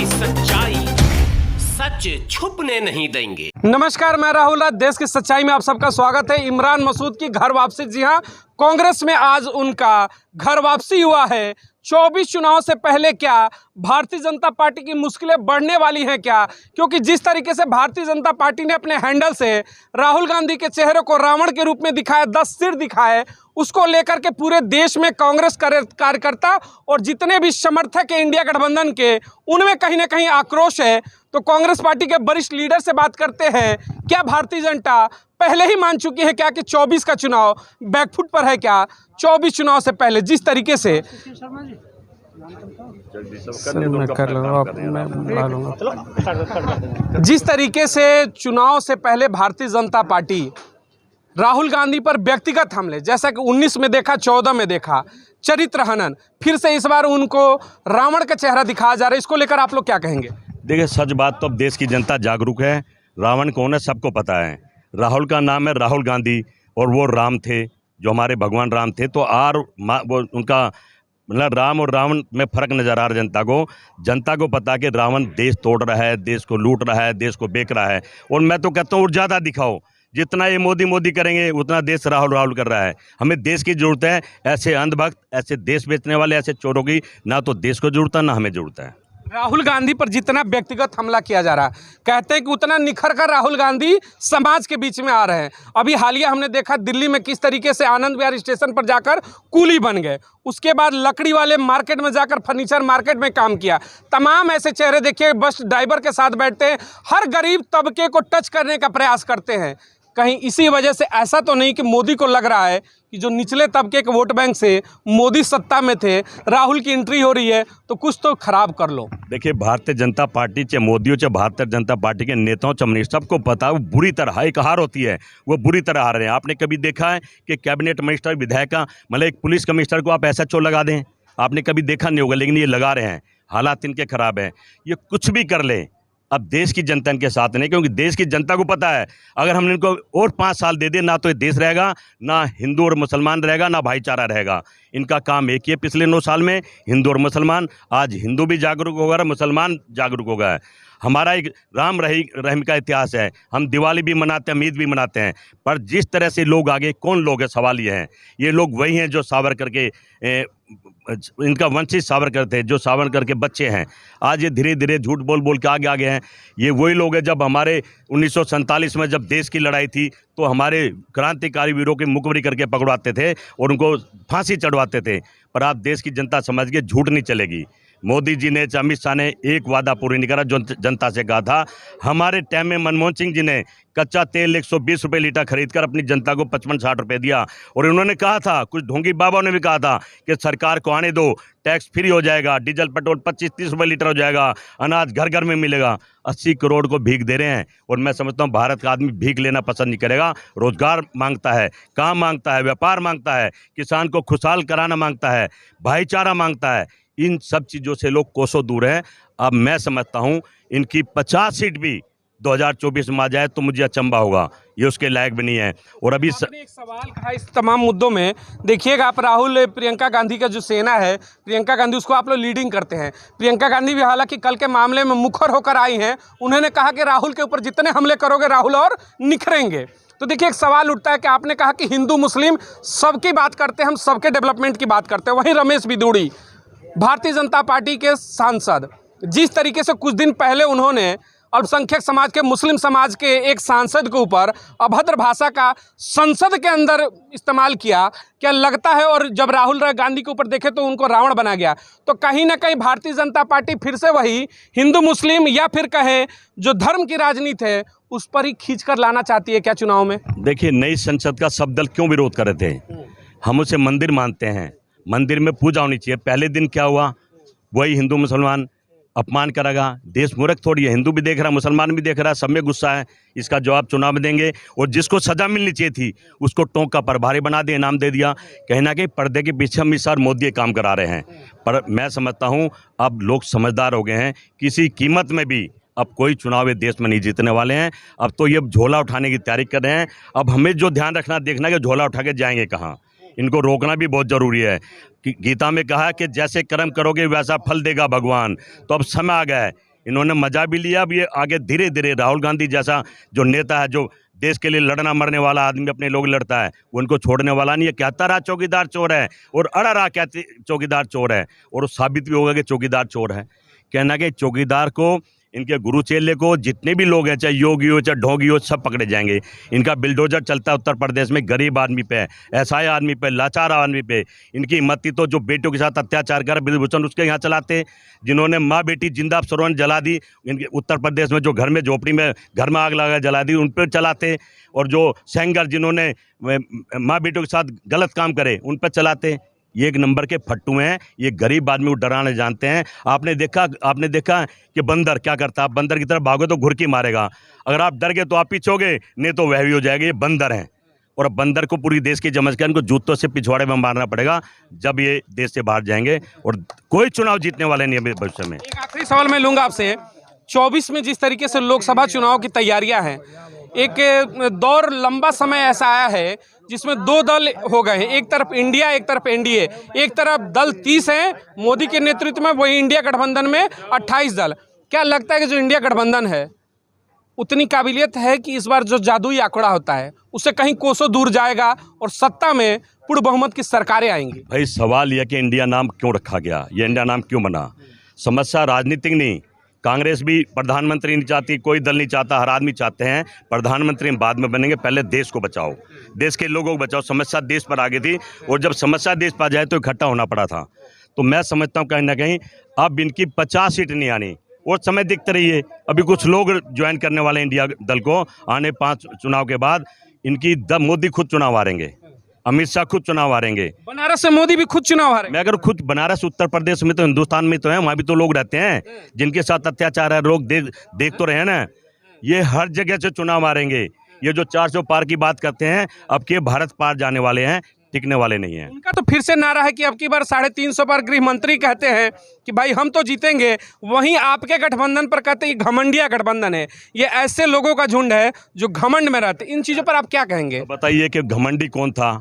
की सच्चाई, सच छुपने नहीं देंगे। नमस्कार, मैं राहुल। देश की सच्चाई में आप सबका स्वागत है। इमरान मसूद की घर वापसी। जी हां, कांग्रेस में आज उनका घर वापसी हुआ है। 24 चुनाव से पहले क्या भारतीय जनता पार्टी की मुश्किलें बढ़ने वाली हैं क्या? क्योंकि जिस तरीके से भारतीय जनता पार्टी ने अपने हैंडल से राहुल गांधी के चेहरे को रावण के रूप में दिखाया, 10 सिर दिखाए, उसको लेकर के पूरे देश में कांग्रेस कार्यकर्ता और जितने भी समर्थक हैं इंडिया गठबंधन के, उनमें कहीं ना कहीं आक्रोश है। तो कांग्रेस पार्टी के वरिष्ठ लीडर से बात करते हैं। क्या भारतीय जनता पहले ही मान चुकी है क्या कि 24 का चुनाव बैकफुट पर है क्या? 24 चुनाव से पहले जिस तरीके से चुनाव से पहले भारतीय जनता पार्टी राहुल गांधी पर व्यक्तिगत हमले, जैसा कि 19 में देखा, 14 में देखा, चरित्र हनन, फिर से इस बार उनको रावण का चेहरा दिखाया जा रहा है, इसको लेकर आप लोग क्या कहेंगे? देखिए, सच बात तो अब देश की जनता जागरूक है। रावण कौन है सबको पता है। राहुल का नाम है राहुल गांधी और वो राम थे, जो हमारे भगवान राम थे। तो वो उनका मतलब राम और रावण में फ़र्क नज़र आ रहा है जनता को पता कि रावण देश तोड़ रहा है, देश को लूट रहा है, देश को बेच रहा है। और मैं तो कहता हूँ और ज़्यादा दिखाओ, जितना ये मोदी करेंगे उतना देश राहुल कर रहा है। हमें देश की ज़रूरत है। ऐसे अंधभक्त, ऐसे देश बेचने वाले, ऐसे चोरों की ना तो देश को ज़रूरत है, ना हमें ज़रूरत है। राहुल गांधी पर जितना व्यक्तिगत हमला किया जा रहा है, कहते हैं कि उतना निखर कर राहुल गांधी समाज के बीच में आ रहे हैं। अभी हालिया हमने देखा दिल्ली में किस तरीके से आनंद विहार स्टेशन पर जाकर कूली बन गए, उसके बाद लकड़ी वाले मार्केट में जाकर फर्नीचर मार्केट में काम किया। तमाम ऐसे चेहरे देखिए, बस ड्राइवर के साथ बैठते हैं, हर गरीब तबके को टच करने का प्रयास करते हैं। कहीं इसी वजह से ऐसा तो नहीं कि मोदी को लग रहा है कि जो निचले तबके के वोट बैंक से मोदी सत्ता में थे, राहुल की एंट्री हो रही है तो कुछ तो खराब कर लो। देखिए, भारतीय जनता पार्टी चाहे मोदी हो, चाहे भारतीय जनता पार्टी के नेताओं, चाहे मिनिस्टर, सबको पता है वो बुरी तरह एक हार होती है, वो बुरी तरह हार रहे हैं। आपने कभी देखा है कि कैबिनेट मिनिस्टर, विधायक, मतलब एक पुलिस कमिश्नर को आप SHO लगा दें? आपने कभी देखा नहीं होगा, लेकिन ये लगा रहे हैं। हालात इनके खराब हैं। ये कुछ भी कर ले, अब देश की जनता इनके साथ नहीं, क्योंकि देश की जनता को पता है अगर हम इनको और 5 साल दे दें, ना तो ये देश रहेगा, ना हिंदू और मुसलमान रहेगा, ना भाईचारा रहेगा। इनका काम एक ही है पिछले 9 साल में, हिंदू और मुसलमान। आज हिंदू भी जागरूक हो गया, मुसलमान जागरूक हो गया है। हमारा एक राम रहीम का इतिहास है। हम दिवाली भी मनाते हैं, ईद भी मनाते हैं, पर जिस तरह से लोग आगे, कौन लोग हैं, सवाल ये हैं। ये लोग वही हैं जो सावरकर के इनका वंशित सावरकर थे, जो सावरकर के बच्चे हैं। आज ये धीरे धीरे झूठ बोल के आगे हैं। ये वही लोग हैं जब हमारे 1947 में जब देश की लड़ाई थी तो हमारे क्रांतिकारी वीरों की मुखबरी करके पकड़वाते थे और उनको फांसी चढ़वाते थे। पर आप देश की जनता समझ गए, झूठ नहीं चलेगी। मोदी जी ने, अमित शाह ने एक वादा पूरी नहीं करा जो जनता से कहा था। हमारे टाइम में मनमोहन सिंह जी ने कच्चा तेल 120 रुपये लीटर खरीदकर अपनी जनता को 55-60 रुपये दिया। और उन्होंने कहा था, कुछ ढोंगी बाबा ने भी कहा था कि सरकार को आने दो, टैक्स फ्री हो जाएगा, डीजल पेट्रोल 25-30 रुपये लीटर हो जाएगा, अनाज घर घर में मिलेगा। 80 करोड़ को भीख दे रहे हैं। और मैं समझता हूँ भारत का आदमी भीख लेना पसंद नहीं करेगा। रोजगार मांगता है, काम मांगता है, व्यापार मांगता है, किसान को खुशहाल कराना मांगता है, भाईचारा मांगता है। इन सब चीज़ों से लोग कोसों दूर हैं। अब मैं समझता हूं इनकी 50 सीट भी 2024 में आ जाए तो मुझे अचंभा होगा। ये उसके लायक भी नहीं है। और अभी एक सवाल कहा इस तमाम मुद्दों में, देखिएगा आप, राहुल प्रियंका गांधी का जो सेना है, प्रियंका गांधी, उसको आप लोग लीडिंग करते हैं। प्रियंका गांधी भी हालांकि कल के मामले में मुखर होकर आई हैं। उन्होंने कहा कि राहुल के ऊपर जितने हमले करोगे राहुल और निखरेंगे। तो देखिए, एक सवाल उठता है कि आपने कहा कि हिंदू मुस्लिम सबकी बात करते हैं, हम सबके डेवलपमेंट की बात करते हैं। वहीं रमेश बिदूड़ी, भारतीय जनता पार्टी के सांसद, जिस तरीके से कुछ दिन पहले उन्होंने अल्पसंख्यक समाज के, मुस्लिम समाज के एक सांसद के ऊपर अभद्र भाषा का संसद के अंदर इस्तेमाल किया, क्या लगता है? और जब राहुल गांधी के ऊपर देखे तो उनको रावण बना गया। तो कहीं ना कहीं भारतीय जनता पार्टी फिर से वही हिंदू मुस्लिम, या फिर कहें जो धर्म की राजनीति है, उस पर ही खींच कर लाना चाहती है क्या चुनाव में? देखिए, नई संसद का सब दल क्यों विरोध कर रहे थे? हम उसे मंदिर मानते हैं, मंदिर में पूजा होनी चाहिए। पहले दिन क्या हुआ, वही हिंदू मुसलमान अपमान करेगा। देश मूर्ख थोड़ी है, हिंदू भी देख रहा है, मुसलमान भी देख रहा है, सब में गुस्सा है। इसका जवाब चुनाव में देंगे। और जिसको सजा मिलनी चाहिए थी उसको टोंक का प्रभारी बना दिया, इनाम दे दिया। कहीं ना कहीं पर्दे के पीछे अमित शाह मोदी ये काम करा रहे हैं। पर मैं समझता हूँ अब लोग समझदार हो गए हैं, किसी कीमत में भी अब कोई चुनाव ये देश में नहीं जीतने वाले हैं। अब तो ये झोला उठाने की तैयारी कर रहे हैं। अब हमें जो ध्यान रखना, देखना कि झोला उठा के जाएंगे कहाँ। इनको रोकना भी बहुत ज़रूरी है। कि गीता में कहा है कि जैसे कर्म करोगे वैसा फल देगा भगवान। तो अब समय आ गया है, इन्होंने मजा भी लिया। अब ये आगे धीरे धीरे राहुल गांधी जैसा जो नेता है, जो देश के लिए लड़ना मरने वाला आदमी अपने लोग लड़ता है, वो उनको छोड़ने वाला नहीं है। कहता रहा चौकीदार चोर है और अड़ा रहा क्या चौकीदार चोर है, और साबित भी होगा कि चौकीदार चोर है। कहना कि चौकीदार को, इनके गुरु चेले को, जितने भी लोग हैं, चाहे योगी हो चाहे ढोंगी हो, सब पकड़े जाएंगे। इनका बिल्डोजर चलता है उत्तर प्रदेश में गरीब आदमी पे, असहाय आदमी पे, लाचार आदमी पे। इनकी हिम्मत तो जो बेटियों के साथ अत्याचार कर ब्रिजभूषण उसके यहाँ चलाते, जिन्होंने माँ बेटी जिंदा अफसरों जला दी, इनके उत्तर प्रदेश में जो घर में झोपड़ी में घर में आग लगा जला दी, उन पर चलाते। और जो सेंगर जिन्होंने माँ बेटियों के साथ गलत काम करे, उन पर चलाते। ये एक नंबर के फट्टू हैं, ये गरीब आदमी को डराने जानते हैं। आपने देखा कि बंदर क्या करता है। आप बंदर की तरफ भागो तो घुरकी मारेगा, अगर आप डर गए तो आप पीछे होगे, नहीं तो वह भी हो जाएगा। ये बंदर हैं, और अब बंदर को पूरी देश की जमज कर इनको जूतों से पिछवाड़े में मारना पड़ेगा जब ये देश से बाहर जाएंगे, और कोई चुनाव जीतने वाले नहीं है भविष्य में। एक आखिरी सवाल मैं लूंगा आपसे। 24 में जिस तरीके से लोकसभा चुनाव की तैयारियां हैं, एक दौर लंबा समय ऐसा आया है जिसमें दो दल हो गए हैं, एक तरफ इंडिया, एक तरफ एनडीए। एक तरफ दल 30 हैं मोदी के नेतृत्व में, वही इंडिया गठबंधन में 28 दल। क्या लगता है कि जो इंडिया गठबंधन है उतनी काबिलियत है कि इस बार जो जादुई आंकड़ा होता है उससे कहीं कोसों दूर जाएगा और सत्ता में पूर्ण बहुमत की सरकारें आएंगी? भाई सवाल यह कि इंडिया नाम क्यों रखा गया, ये इंडिया नाम क्यों बना? समस्या राजनीतिक नहीं, कांग्रेस भी प्रधानमंत्री नहीं चाहती, कोई दल नहीं चाहता, हर आदमी चाहते हैं प्रधानमंत्री बाद में बनेंगे, पहले देश को बचाओ, देश के लोगों को बचाओ। समस्या देश पर आ गई थी, और जब समस्या देश पर आ जाए तो इकट्ठा होना पड़ा था। तो मैं समझता हूँ कहीं ना कहीं अब इनकी 50 सीट नहीं आनी, और समय देखते रहिए। अभी कुछ लोग ज्वाइन करने वाले इंडिया दल को, आने 5 चुनाव के बाद इनकी मोदी खुद चुनाव हारेंगे, अमित शाह खुद चुनाव हारेंगे, बनारस से मोदी भी खुद चुनाव हारे। मैं अगर खुद बनारस उत्तर प्रदेश में तो हिंदुस्तान में तो है, वहाँ भी तो लोग रहते हैं जिनके साथ अत्याचार है, लोग देख तो रहे हैं ना। ये हर जगह से चुनाव हारेंगे। ये जो 400 पार की बात करते हैं, अब के भारत पार जाने वाले हैं, टिकने वाले नहीं हैं। उनका तो फिर से नारा है कि अब की बार 350 पर गृह मंत्री कहते हैं कि भाई हम तो जीतेंगे, वहीं आपके गठबंधन पर कहते हैं घमंडिया गठबंधन है। ये ऐसे लोगों का झुंड है जो घमंड में रहते। इन चीज़ों पर आप क्या कहेंगे? बताइए कि घमंडी कौन था?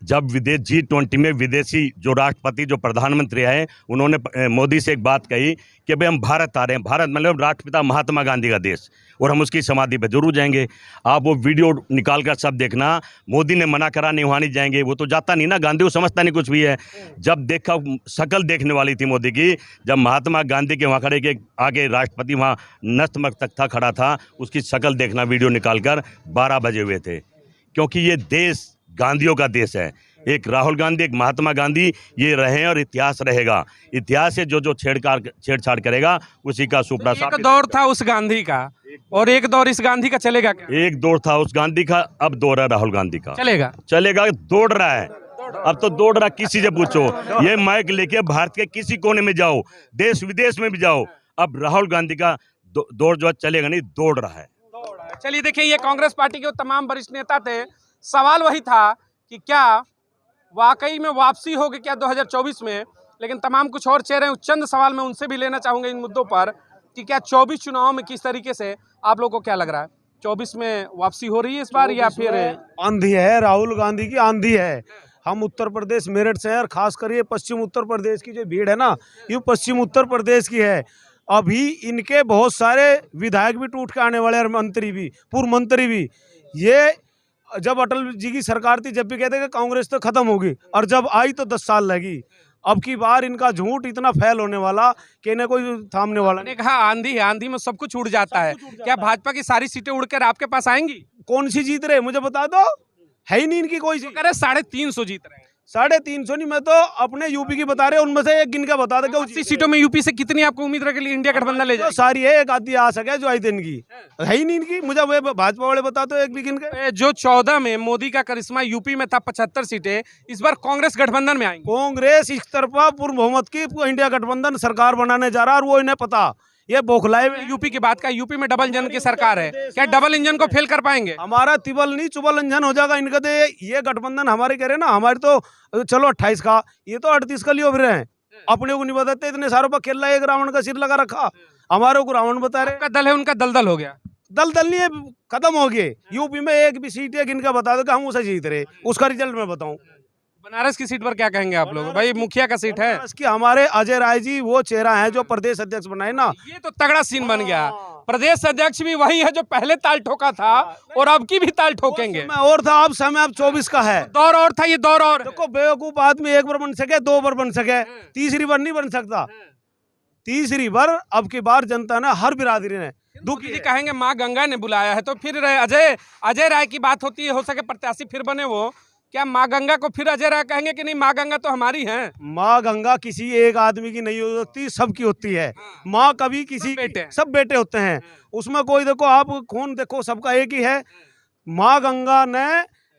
जब विदेश G20 में विदेशी जो राष्ट्रपति, जो प्रधानमंत्री आए, उन्होंने मोदी से एक बात कही कि भाई हम भारत आ रहे हैं, भारत मतलब राष्ट्रपिता महात्मा गांधी का देश, और हम उसकी समाधि पे जरूर जाएंगे। आप वो वीडियो निकाल कर सब देखना। मोदी ने मना करा, नहीं वहाँ नहीं जाएंगे, वो तो जाता नहीं ना, गांधी को समझता नहीं कुछ भी है। जब देखा, शक्ल देखने वाली थी मोदी की, जब महात्मा गांधी के वहाँ खड़े के आगे राष्ट्रपति वहाँ नतमस्तक था, खड़ा था, उसकी शक्ल देखना वीडियो निकाल कर 12 बजे हुए थे। क्योंकि ये देश गांधियों का देश है। एक राहुल गांधी, एक महात्मा गांधी, ये रहे और इतिहास रहेगा। इतिहास से जो छेड़छाड़ करेगा उसी का सुपड़ा। एक दौर था उस गांधी का, और एक दौर इस गांधी का चलेगा क्या? एक दौर था उस गांधी का, अब दौर है राहुल गांधी का। चलेगा दौड़ रहा है, अब तो दौड़ रहा। किसी से पूछो, ये माइक लेके भारत के किसी कोने में जाओ, देश विदेश में भी जाओ, अब राहुल गांधी का दौर जो चलेगा नहीं, दौड़ रहा है। चलिए देखिए, ये कांग्रेस पार्टी के तमाम वरिष्ठ नेता थे। सवाल वही था कि क्या वाकई में वापसी होगी क्या 2024 में, लेकिन तमाम कुछ और चेहरे हैं। चंद सवाल मैं उनसे भी लेना चाहूँगा इन मुद्दों पर कि क्या 24 चुनाव में किस तरीके से आप लोगों को क्या लग रहा है? 24 में वापसी हो रही है इस बार, या फिर आंधी है? राहुल गांधी की आंधी है। हम उत्तर प्रदेश मेरठ शहर, खास कर ये पश्चिम उत्तर प्रदेश की जो भीड़ है ना, ये पश्चिम उत्तर प्रदेश की है। अभी इनके बहुत सारे विधायक भी टूट के आने वाले, और मंत्री भी, पूर्व मंत्री भी। ये जब अटल जी की सरकार थी, जब भी कहते कि कांग्रेस तो खत्म होगी, और जब आई तो 10 साल लगी। अब की बार इनका झूठ इतना फैल होने वाला कि इन्हें कोई थामने वाला नहीं। कहा आंधी है, आंधी में सब कुछ उड़ जाता है। क्या भाजपा की सारी सीटें उड़कर आपके पास आएंगी? कौन सी जीत रहे मुझे बता दो, है ही नहीं इनकी कोई। 350 जीत रहे हैं। 350 नहीं, मैं तो अपने यूपी की बता रहे, उनमें से एक गिन के बता दे। 80 सीटों में यूपी से कितनी आपको उम्मीद रहे कि इंडिया गठबंधन ले जाए? सारी है, एक आधी आ सके जो आई दिन की, है ही नहीं इनकी। मुझे वे भाजपा वाले बता दो एक भी गिन के। जो 14 में मोदी का करिश्मा यूपी में था 75 सीटें, इस बार कांग्रेस गठबंधन में आएंगी। कांग्रेस इस तरफा पूर्ण बहुमत की इंडिया गठबंधन सरकार बनाने जा रहा है, और वो इन्हें पता। ये बौखलाए यूपी की बात का, यूपी में डबल इंजन की सरकार है, क्या डबल इंजन को फेल कर पाएंगे? हमारा तिबल नहीं चुबल इंजन हो जाएगा इनका। तो ये गठबंधन हमारे कह रहे ना, हमारे तो चलो 28 का, ये तो 38 का लियो फिर है। अपने को नहीं बताते, इतने सारों पर खेल रहा है, एक रावण का सिर लगा रखा, हमारे को रावण बता रहे। का दल है, उनका दलदल हो गया। दलदल नहीं है, खत्म हो गए। यूपी में एक भी सीट है गिन का बता दो कि हम उसे जीत रहे, उसका रिजल्ट मैं बताऊं। बनारस की सीट पर क्या कहेंगे आप लोग? भाई मुखिया का सीट है। बनारस की हमारे अजय राय जी वो चेहरा है जो प्रदेश अध्यक्ष बनाए ना। ये तो तगड़ा सीन बन गया। प्रदेश अध्यक्ष भी वही है जो पहले ताल ठोका था और अब की भी ताल ठोकेंगे। समय और था, अब समय अब 24 का है। दौर और था, ये दौर और है। देखो बेवकूफ आदमी एक बार बन सके, 2 बार बन सके, तीसरी बार नहीं बन सकता। तीसरी बार अब की बार जनता ने, हर बिरादरी ने दुखी जी कहेंगे माँ गंगा ने बुलाया है, तो फिर अजय राय की बात होती है, हो सके प्रत्याशी फिर बने वो, क्या माँ गंगा को फिर अजय राय कहेंगे कि नहीं माँ गंगा तो हमारी है? माँ गंगा किसी एक आदमी की नहीं होती, सबकी होती है। माँ कभी किसी सब बेटे होते हैं, उसमें कोई देखो आप खून देखो सबका एक ही है। माँ गंगा ने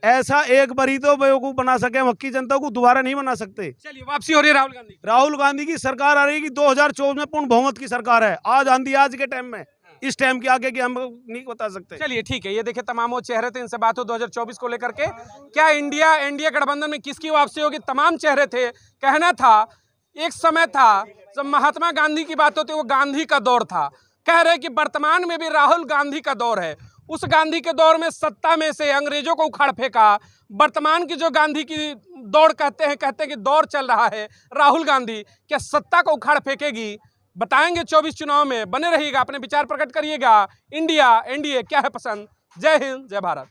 ऐसा एक बारी तो बेवकूफ बना सके मक्की जनता को, दोबारा नहीं बना सकते। चलिए वापसी हो रही है राहुल गांधी। राहुल गांधी की सरकार आ रही है कि 2024 में पूर्ण बहुमत की सरकार है। आज आंधी आज के टाइम में, इस टाइम के आगे की हम नहीं बता सकते। चलिए ठीक है, ये देखिए तमाम वो चेहरे थे, इनसे बात हो 2024 को लेकर के, क्या इंडिया एनडीए गठबंधन में किसकी वापसी होगी? तमाम चेहरे थे। कहना था एक समय था जब महात्मा गांधी की बात होती, वो गांधी का दौर था। कह रहे कि वर्तमान में भी राहुल गांधी का दौर है। उस गांधी के दौर में सत्ता में से अंग्रेजों को उखाड़ फेंका। वर्तमान की जो गांधी की दौड़ कहते हैं कि दौर चल रहा है राहुल गांधी, क्या सत्ता को उखाड़ फेंकेगी? बताएंगे 24 चुनाव में। बने रहिएगा, अपने विचार प्रकट करिएगा। इंडिया एनडीए क्या है पसंद। जय हिंद, जय भारत।